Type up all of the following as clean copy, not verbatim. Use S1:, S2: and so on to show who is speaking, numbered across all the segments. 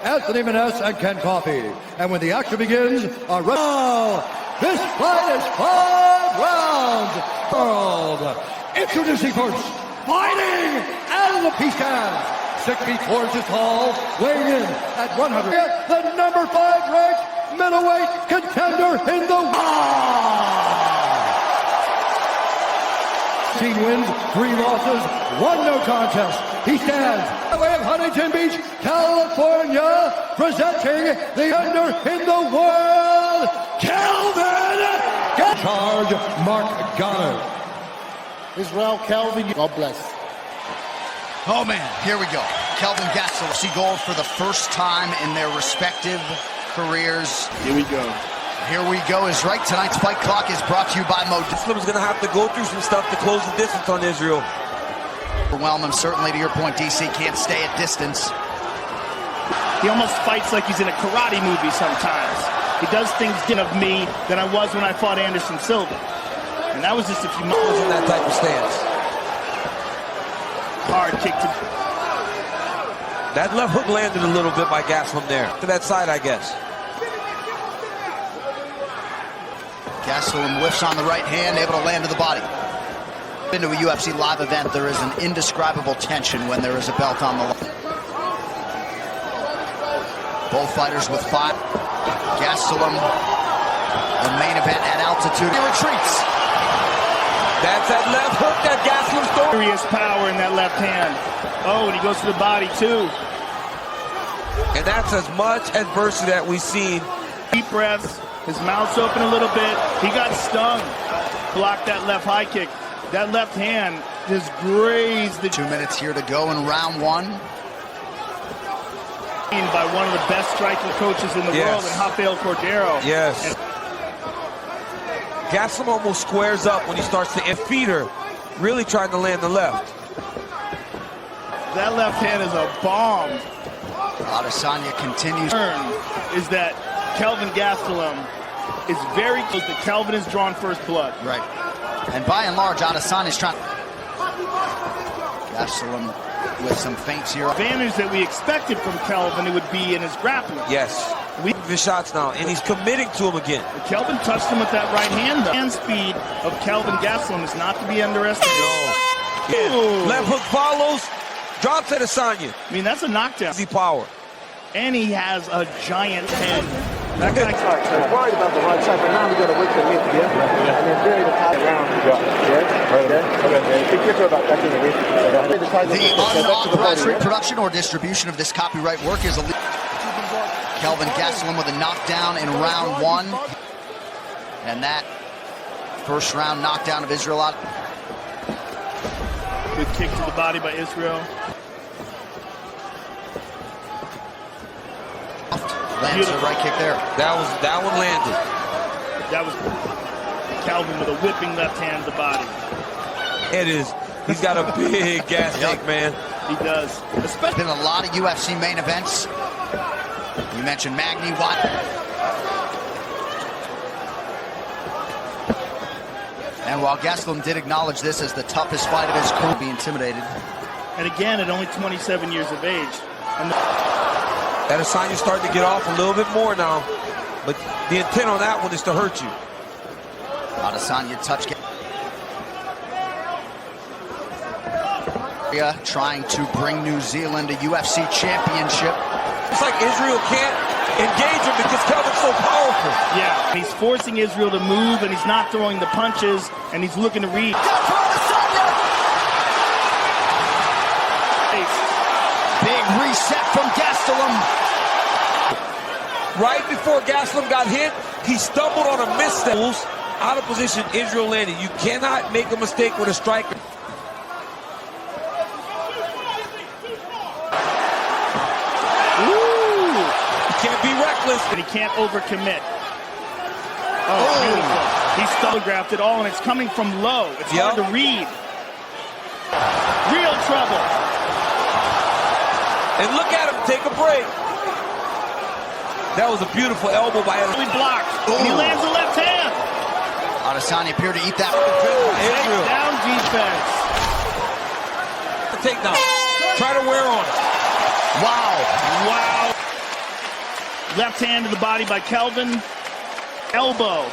S1: Anthony Maness and Ken Coffey. And when the action begins, this fight is 5 rounds. World. Introducing first, fighting out of the peace can. 6 feet 4 inches tall, weighing in at 100. The number 5 ranked middleweight contender in the world. 16 wins, 3 losses, 1 no contest. He stands by way of Huntington Beach, California, presenting the under in the world, Kelvin Gastelum. Charge, Mark Goddard.
S2: Israel, Kelvin, God bless.
S3: Oh man, here we go. Kelvin Gastelum see gold for the first time in their respective careers.
S2: Here we go.
S3: Here we go is right. Tonight's fight clock is brought to you by Mo.
S4: Gastelum's going to have to go through some stuff to close the distance on Israel.
S3: Overwhelm him, certainly to your point, DC can't stay at distance.
S5: He almost fights like he's in a karate movie sometimes. He does things different of me than I was when I fought Anderson Silva. And that was just a few months
S4: in that type of stance.
S5: Hard kick to...
S4: That left hook landed a little bit by Gastelum there. To that side, I guess.
S3: Gastelum whiffs on the right hand, able to land to the body. Into a UFC live event, there is an indescribable tension when there is a belt on the line. Both fighters with 5. Gastelum, the main event at altitude. He retreats.
S4: That's that left hook that Gastelum's throwing.
S5: Serious power in that left hand. Oh, and he goes to the body too.
S4: And that's as much adversity that we've seen.
S5: Deep breaths. His mouth's open a little bit. He got stung. Blocked that left high kick. That left hand just grazed the...
S3: 2 minutes here to go in round 1.
S5: By one of the best striking coaches in the world, in Rafael Cordero.
S4: Yes. Gastelum almost squares up when he starts to feeder, really trying to land the left.
S5: That left hand is a bomb.
S3: Adesanya continues.
S5: Is that Kelvin Gastelum is very close to Kelvin has drawn first blood.
S3: Right. And by and large, Adesanya's trying. Gastelum with some feints here.
S5: Advantage that we expected from Kelvin, it would be in his grappling.
S4: Yes. We have the shots now, and he's committing to him again.
S5: Kelvin touched him with that right hand, though. Hand speed of Kelvin Gastelum is not to be underestimated.
S4: No. Left hook follows, drops Adesanya.
S5: I mean, that's a knockdown.
S4: Easy power.
S5: And he has a giant head.
S6: That guy was worried about the right side, but now we're going to wait till the end, and then bury the top around.
S3: The unauthorized reproduction or distribution of this copyright work is illegal. Kelvin Gastelum with a knockdown in round 1. And that first round knockdown of Israel out.
S5: Good kick to the body by Israel.
S3: Lands a right kick there.
S4: That one landed.
S5: That was Kelvin with a whipping left hand to the body.
S4: It is. He's got a big gas tank, man.
S5: He does.
S3: Been a lot of UFC main events. You mentioned Magny, Watt. And while Gastelum did acknowledge this as the toughest fight of his career, be intimidated.
S5: And again, at only 27 years of age. And
S4: Adesanya's starting to get off a little bit more now, but the intent on that one is to hurt you.
S3: Adesanya touch. Trying to bring New Zealand a UFC championship.
S4: It's like Israel can't engage him because Kelvin's so powerful.
S5: Yeah, he's forcing Israel to move, and he's not throwing the punches, and he's looking to read.
S3: Big reset from Gastelum.
S4: Right before Gastelum got hit, he stumbled on a misstep. Out of position, Israel landed. You cannot make a mistake with a striker. Can't be reckless.
S5: And he can't overcommit. Oh, beautiful. He's telegraphed it all, and it's coming from low. It's hard to read. Real trouble.
S4: And look at him take a break. That was a beautiful elbow by him.
S5: He blocked. And he lands the left hand.
S3: Adesanya appeared to eat that.
S5: Down defense.
S4: Takedown. Try to wear on.
S3: Wow.
S5: Wow. Left hand to the body by Kelvin. Elbow.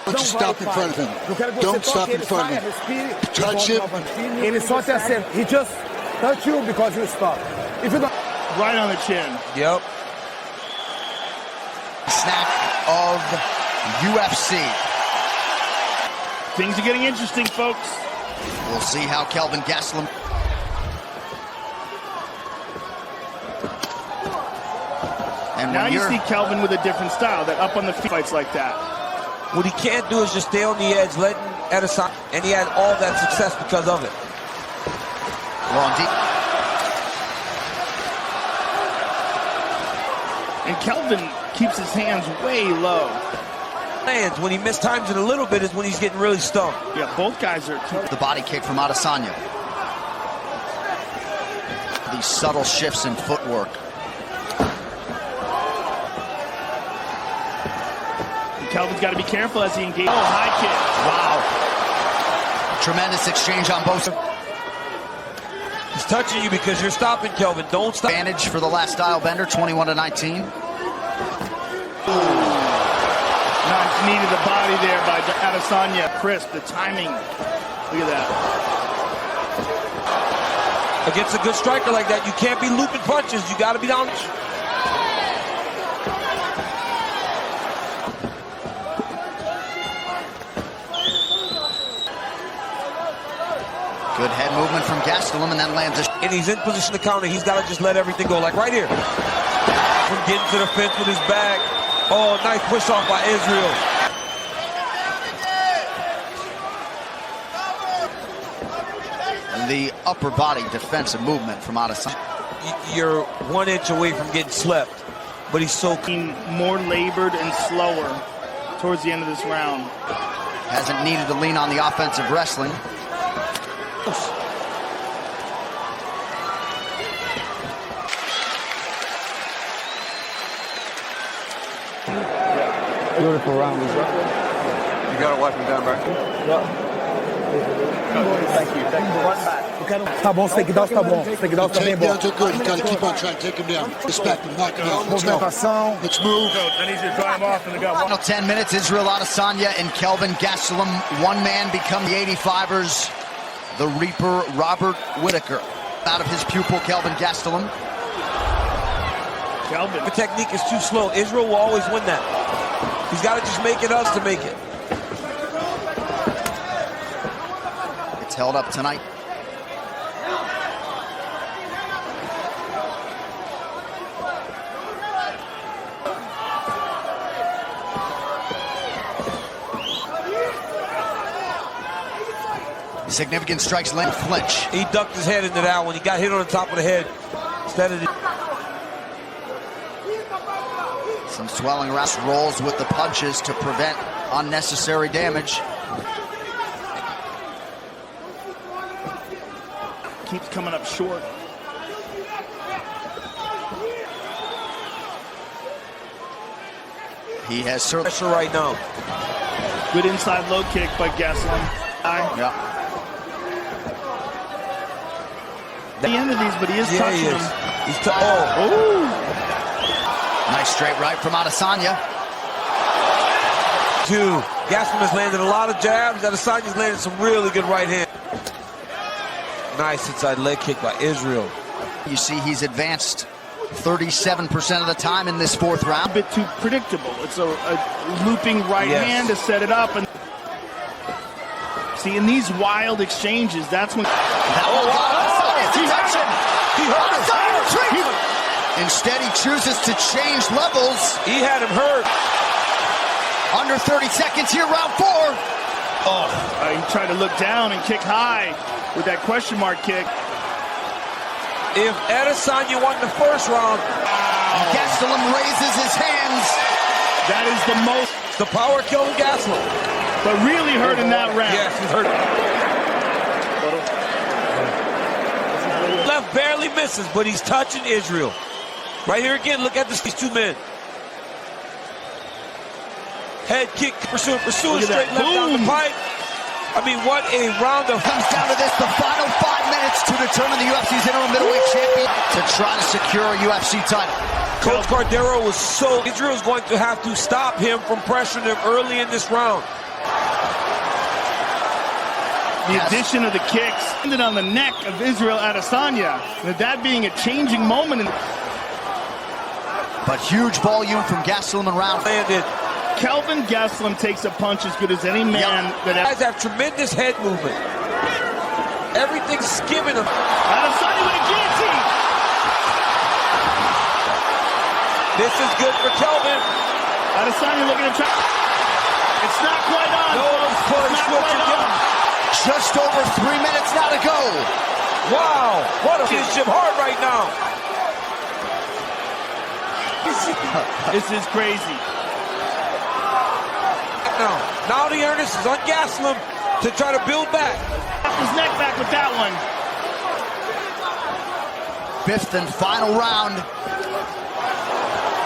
S2: Don't you stop in front of him. Don't stop in front of him. Touch him.
S6: Ele só te acerta. He just touch you because you stop. If you don't.
S5: Right on the chin.
S4: Yep.
S3: Snap of UFC.
S5: Things are getting interesting, folks.
S3: We'll see how Kelvin Gastelum. And
S5: Now
S3: when
S5: you
S3: you're
S5: see Kelvin with a different style, that up on the feet fights like that.
S4: What he can't do is just stay on the edge, letting Adesanya, and he had all that success because of it.
S3: long deep.
S5: And Kelvin keeps his hands way low.
S4: Lands when he mistimes it a little bit is when he's getting really stung.
S5: Yeah, both guys are.
S3: The body kick from Adesanya. These subtle shifts in footwork.
S5: And Kelvin's got to be careful as he engages. Oh, high kick.
S3: Wow. Tremendous exchange on both.
S4: He's touching you because you're stopping, Kelvin. Don't stop.
S3: Advantage for the last style bender, 21-19.
S5: Nice knee to the body there by Adesanya. Crisp, the timing. Look at that.
S4: Against a good striker like that, you can't be looping punches. You got to be down.
S3: Good head movement from Gastelum, and then lands a...
S4: And he's in position to counter. He's got to just let everything go, like right here. From getting to the fence with his back. Oh, nice push off by Israel.
S3: The upper body defensive movement from Adesanya.
S4: You're 1 inch away from getting slept, but he's so
S5: Being more labored and slower towards the end of this round.
S3: Hasn't needed to lean on the offensive wrestling.
S6: Beautiful round.
S7: You gotta wipe him down, bro.
S6: Thank you. Run back. Tá bom, você tem que dar os tá bom. Você tem que dar os tá bem bom.
S2: Takedowns are good. You gotta keep on trying to take him down. Respect him, knock him out. Let's go.
S6: Movimentação.
S2: Let's move.
S3: Final 10 minutes, Israel Adesanya and Kelvin Gastelum. One man become the 85ers. The Reaper, Robert Whitaker. Out of his pupil, Kelvin Gastelum.
S5: Kelvin.
S4: the technique is too slow. Israel will always win that. He's got to just make it us to make it.
S3: It's held up tonight. Significant strikes land flinch.
S4: He ducked his head into that one. He got hit on the top of the head. Instead of
S3: Some swelling around, rolls with the punches to prevent unnecessary damage.
S5: Keeps coming up short.
S3: He has certainly
S4: pressure right now.
S5: Good inside low kick by Gastelum.
S3: Yeah.
S5: The end of these, but he is
S4: Yeah,
S5: touching
S4: he is.
S5: him.
S4: He's oh.
S3: Nice straight right from Adesanya.
S4: Two. Gastelum has landed a lot of jabs. Adesanya's landed some really good right hand. Nice inside leg kick by Israel.
S3: You see he's advanced 37% of the time in this fourth
S5: A
S3: round.
S5: bit too predictable. It's a looping right
S4: Yes.
S5: hand to set it up. And see, in these wild exchanges, that's when...
S3: Adesanya's attention.
S4: He hurt him.
S3: Adesanya retreats. Instead, he chooses to change levels.
S4: He had him hurt.
S3: Under 30 seconds here, round four.
S5: he tried to look down and kick high with that question mark kick.
S4: If Adesanya won the first round,
S3: Gastelum raises his hands.
S5: That is the most...
S4: the power killed Gastelum.
S5: But really hurt in that round.
S4: Yes, he's hurt. Left barely misses, but he's touching Israel. Right here again, look at these two men. Head kick, pursuing
S5: Look at
S4: straight
S5: that.
S4: left down the
S5: Boom.
S4: pipe. I mean, what a round of...
S3: Comes down to this, the final 5 minutes to determine the UFC's interim middleweight champion. To try to secure a UFC title.
S4: Coach Cordero was so... Israel's going to have to stop him from pressuring him early in this round.
S5: The addition of the kicks ended on the neck of Israel Adesanya. That being a changing moment.
S3: But huge volume from Gastelum in round.
S4: Landed.
S5: Kelvin Gastelum takes a punch as good as any man.
S4: Yep. Guys have tremendous head movement. Everything's skimming him.
S5: Adesanya with a guillotine.
S4: This is good for Kelvin.
S5: Adesanya looking to try. It's not quite on.
S4: No,
S5: it's not quite on.
S3: Just over 3 minutes now to go.
S4: Wow, what a him hard right now.
S5: This is crazy.
S4: Now the earnest is on Gastelum to try to build back.
S5: His neck back with that one.
S3: Fifth and final round.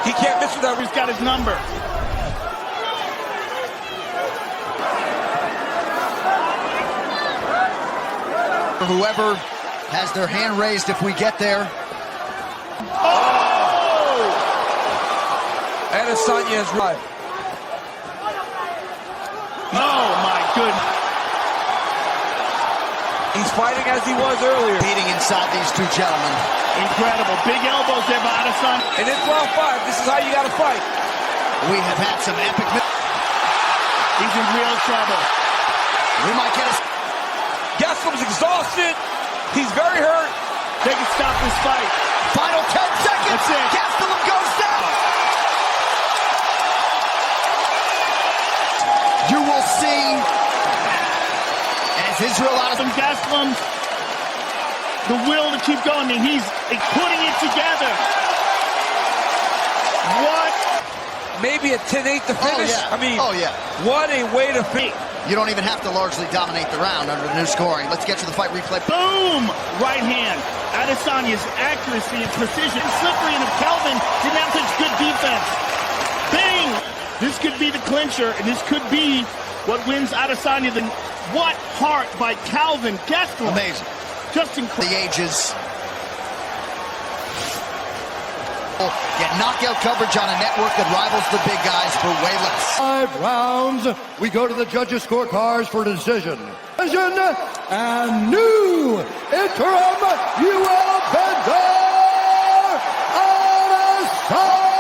S4: He can't miss with that.
S5: He's got his number.
S3: Whoever has their hand raised if we get there.
S5: Oh!
S4: Adesanya is right.
S5: Oh my goodness.
S4: He's fighting as he was earlier.
S3: Beating inside these two gentlemen.
S5: Incredible. Big elbows there by Adesanya.
S4: And it's round 5. This is how you got to fight.
S3: We have had some epic...
S5: He's in real trouble.
S3: We might get a...
S4: Gastelum's exhausted. He's very hurt.
S5: They can stop this fight.
S3: Final 10 seconds.
S5: That's it.
S3: Gastelum goes down. You will see as Israel
S5: Adesanya, Gastelum, the will to keep going. I mean, he's putting it together. What?
S4: Maybe a 10-8 to finish.
S3: Oh, yeah.
S4: I mean, what a way to finish.
S3: You don't even have to largely dominate the round under the new scoring. Let's get to the fight replay.
S5: Boom! Right hand. Adesanya's accuracy and precision. Slippery, and if Kelvin didn't have such good defense. Bang! This could be the clincher, and this could be what wins Adesanya. What heart by Kelvin Gastelum.
S3: Amazing.
S5: Just incredible.
S3: The ages. Get knockout coverage on a network that rivals the big guys for way less.
S1: 5 rounds. We go to the judges' scorecards for decision. And new interim UFC Adesanya.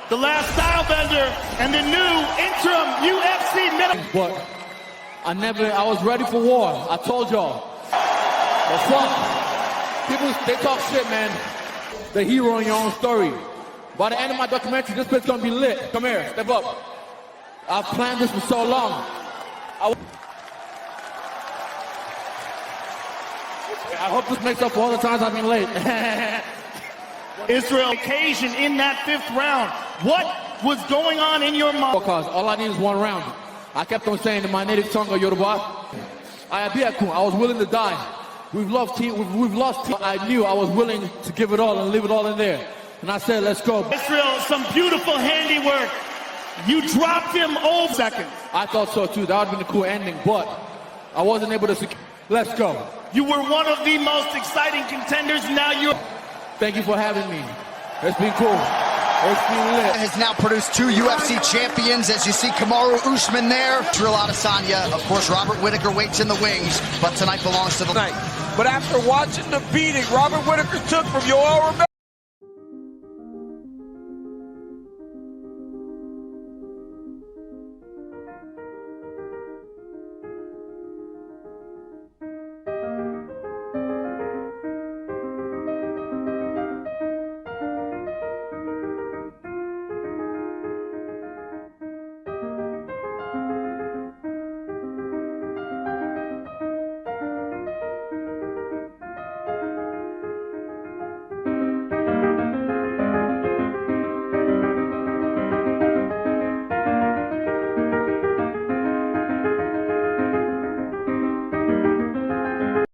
S5: The last style bender and the new interim UFC middle.
S8: But I was ready for war. I told y'all. But fuck. People, they talk shit, man. The hero in your own story. By the end of my documentary, this bit's gonna be lit. Come here, step up. I've planned this for so long. I hope this makes up for all the times I've been late.
S5: Israel occasion in that 5th round. What was going on in your mind?
S8: Because all I need is 1 round. I kept on saying in my native tongue of Yoruba, I was willing to die. We've lost team. I knew I was willing to give it all and leave it all in there. And I said, let's go.
S5: Israel, some beautiful handiwork. You dropped him over seconds.
S8: I thought so too. That would have been a cool ending, but I wasn't able to secure. Let's go.
S5: You were one of the most exciting contenders. Now you're...
S8: Thank you for having me. It's been cool. It's been lit.
S3: Has now produced 2 UFC champions, as you see Kamaru Usman there. Israel Adesanya, of course, Robert Whittaker waits in the wings, but tonight belongs to the night.
S4: But after watching the beating Robert Whittaker took from Yoel Romero,